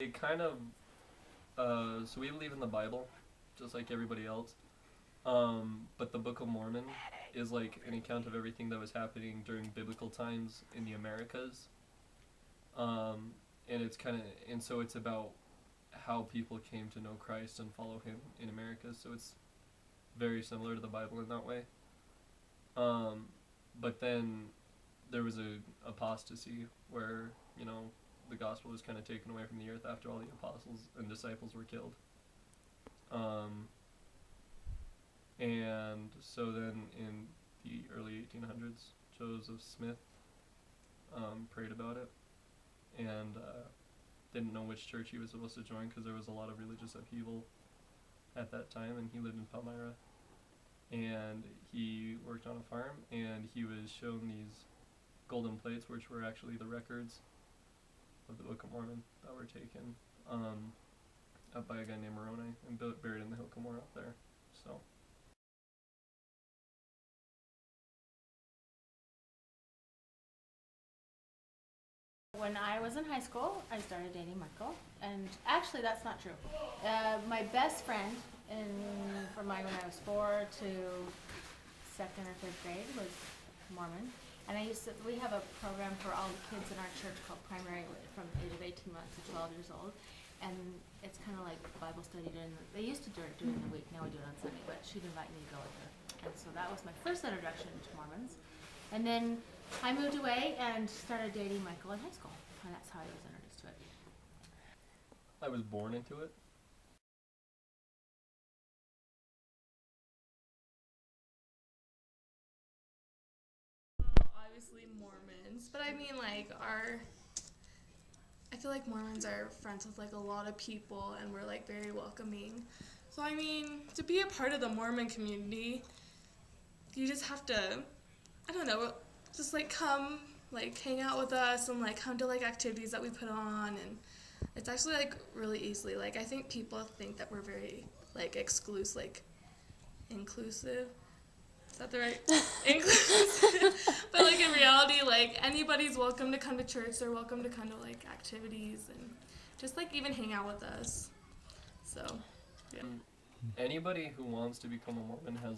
it kind of, so we believe in the Bible, just like everybody else. But the Book of Mormon is like an account of everything that was happening during biblical times in the Americas. And it's kind of, and so it's about how people came to know Christ and follow him in America. So it's very similar to the Bible in that way. But then there was a apostasy where, the gospel was kind of taken away from the earth after all the apostles and disciples were killed. And so then in the early 1800s, Joseph Smith prayed about it and didn't know which church he was supposed to join because there was a lot of religious upheaval at that time, and he lived in Palmyra. And he worked on a farm, and he was shown these golden plates, which were actually the records of the Book of Mormon that were taken up by a guy named Moroni and buried in the Hill Cumorah up there. So. When I was in high school, I started dating Michael, and actually that's not true. My best friend from when I was 4 to 2nd or 3rd grade was Mormon, and we have a program for all the kids in our church called Primary from the age of 18 months to 12 years old, and it's kind of like Bible study they used to do it during the week, now we do it on Sunday, but she'd invite me to go with her, and so that was my first introduction to Mormons. And then I moved away and started dating Michael in high school, and that's how I was introduced to it. I was born into it. Obviously Mormons, but I mean I feel like Mormons are friends with a lot of people, and we're very welcoming. So I mean, to be a part of the Mormon community, you just have to, I don't know, just come hang out with us and come to activities that we put on, and it's actually really easily I think people think that we're very inclusive. Is that the right? Inclusive. But in reality, anybody's welcome to come to church. They're welcome to come to activities and just even hang out with us. So, yeah. Anybody who wants to become a Mormon has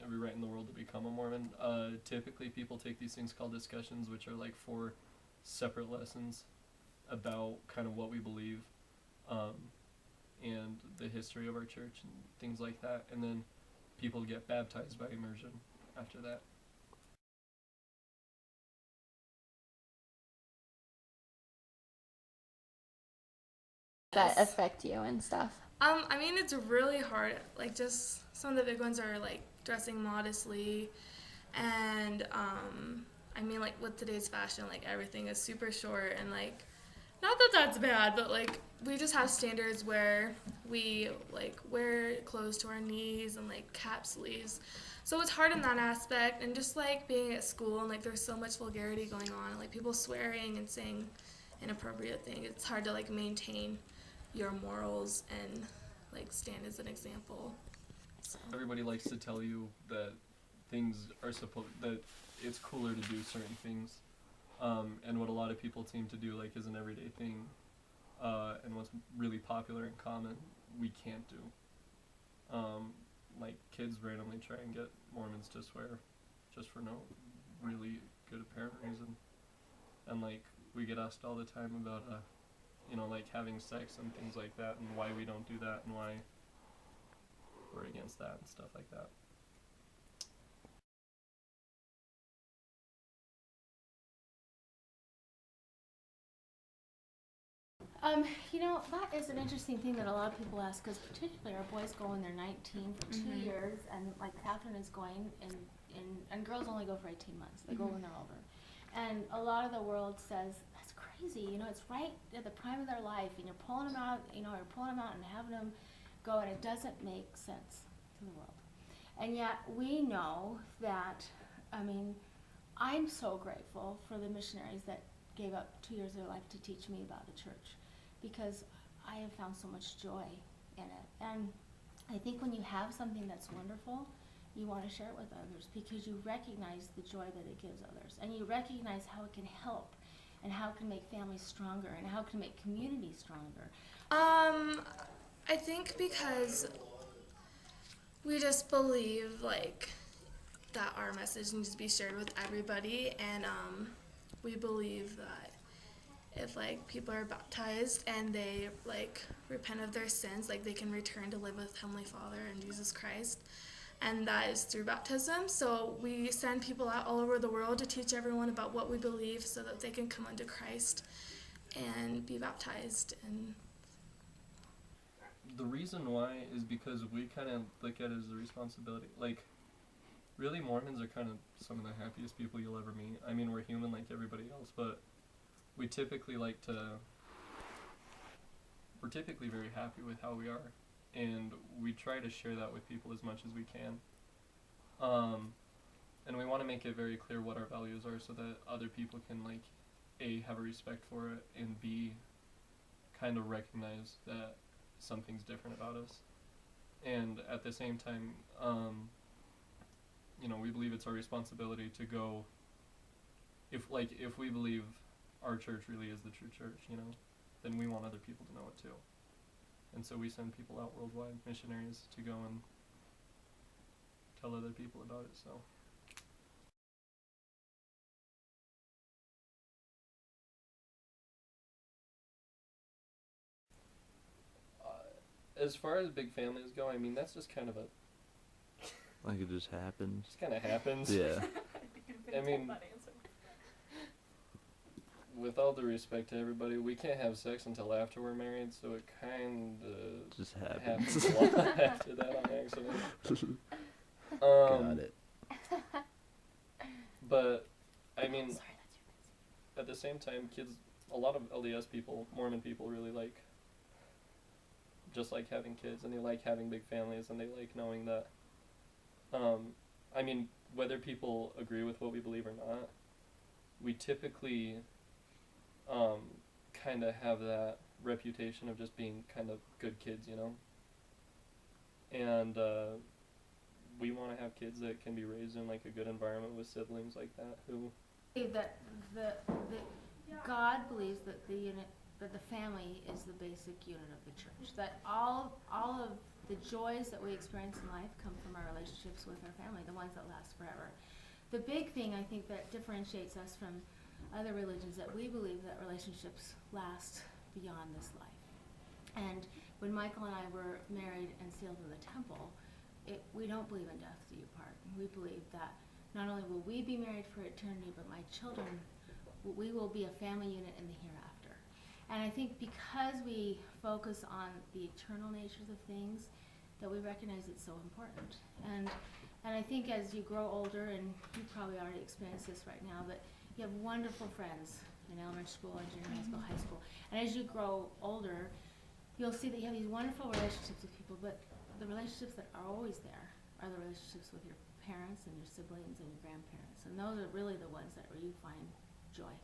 every right in the world to become a Mormon. Typically people take these things called discussions, which are 4 separate lessons about kind of what we believe, and the history of our church and things like that, and then people get baptized by immersion after that. That affect you and stuff? I mean, it's really hard. Just some of the big ones are dressing modestly, and I mean, with today's fashion, everything is super short, and not that that's bad, but we just have standards where we wear clothes to our knees and cap sleeves. So it's hard in that aspect, and just being at school and there's so much vulgarity going on, and people swearing and saying inappropriate things. It's hard to maintain your morals and stand as an example. So. Everybody likes to tell you that things are that it's cooler to do certain things, and what a lot of people seem to do is an everyday thing, and what's really popular and common we can't do. Kids randomly try and get Mormons to swear just for no really good apparent reason, and we get asked all the time about having sex and things like that, and why we don't do that, and why we're against that and stuff like that. That is an interesting thing that a lot of people ask, because particularly our boys go when they're 19 for 2 years, and Catherine is going, and girls only go for 18 months. They go when they're older. And a lot of the world says, that's crazy, it's right at the prime of their life, and you're pulling them out, you're pulling them out and having them go, and it doesn't make sense to the world. And yet we know that, I'm so grateful for the missionaries that gave up 2 years of their life to teach me about the church, because I have found so much joy in it. And I think when you have something that's wonderful, you want to share it with others, because you recognize the joy that it gives others, and you recognize how it can help and how it can make families stronger, and how it can make communities stronger? I think because we just believe like that our message needs to be shared with everybody, and we believe that if like people are baptized and they like repent of their sins, like they can return to live with Heavenly Father and Jesus Christ, and that is through baptism. So we send people out all over the world to teach everyone about what we believe so that they can come unto Christ and be baptized. And The reason why is because we kind of look at it as a responsibility. Like, really, Mormons are kind of some of the happiest people you'll ever meet. I mean, we're human like everybody else, but we typically we're typically very happy with how we are, and we try to share that with people as much as we can. And we want to make it very clear what our values are so that other people can, like, A, have a respect for it, and B, kind of recognize that something's different about us. And at the same time, we believe it's our responsibility to go, if we believe our church really is the true church, then we want other people to know it too. And so we send people out worldwide, missionaries, to go and tell other people about it, so. As far as big families go, I mean, that's just kind of Like it just happens. just kind of happens. Yeah. I mean, with all due respect to everybody, we can't have sex until after we're married, so it kind of Just happens. happens a lot after that on accident. Got it. But, I mean, at the same time, a lot of LDS people, Mormon people, really just like having kids, and they like having big families, and they like knowing that, I mean, whether people agree with what we believe or not, we typically kind of have that reputation of just being kind of good kids, and we want to have kids that can be raised in like a good environment with siblings like that who That God believes that the family is the basic unit of the church. That all of the joys that we experience in life come from our relationships with our family, the ones that last forever. The big thing I think that differentiates us from other religions, that we believe that relationships last beyond this life. And when Michael and I were married and sealed in the temple, we don't believe in death do you part. We believe that not only will we be married for eternity, but my children, we will be a family unit in the hereafter. And I think because we focus on the eternal natures of things, that we recognize it's so important. And I think as you grow older, and you probably already experienced this right now, but you have wonderful friends in elementary school, junior high school, high school. And as you grow older, you'll see that you have these wonderful relationships with people, but the relationships that are always there are the relationships with your parents and your siblings and your grandparents. And those are really the ones where you find joy.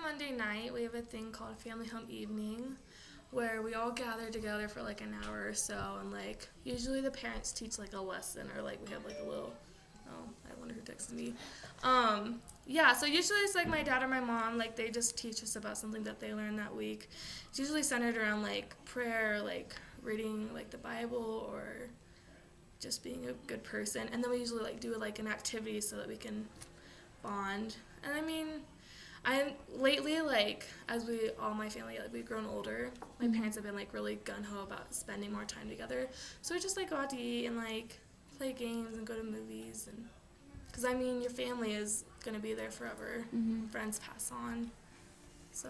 Monday night, we have a thing called Family Home Evening, where we all gather together for like an hour or so, and like usually the parents teach like a lesson, or like we have like a little, I wonder who texted me. So usually it's like my dad or my mom, like they just teach us about something that they learned that week. It's usually centered around like prayer, like reading like the Bible, or just being a good person. And then we usually like do like an activity so that we can bond. And I mean, lately, like, as all my family, like, we've grown older, my parents have been, like, really gung-ho about spending more time together. So we just, like, go out to eat and, like, play games and go to movies. And because, I mean, your family is going to be there forever. Mm-hmm. Friends pass on. So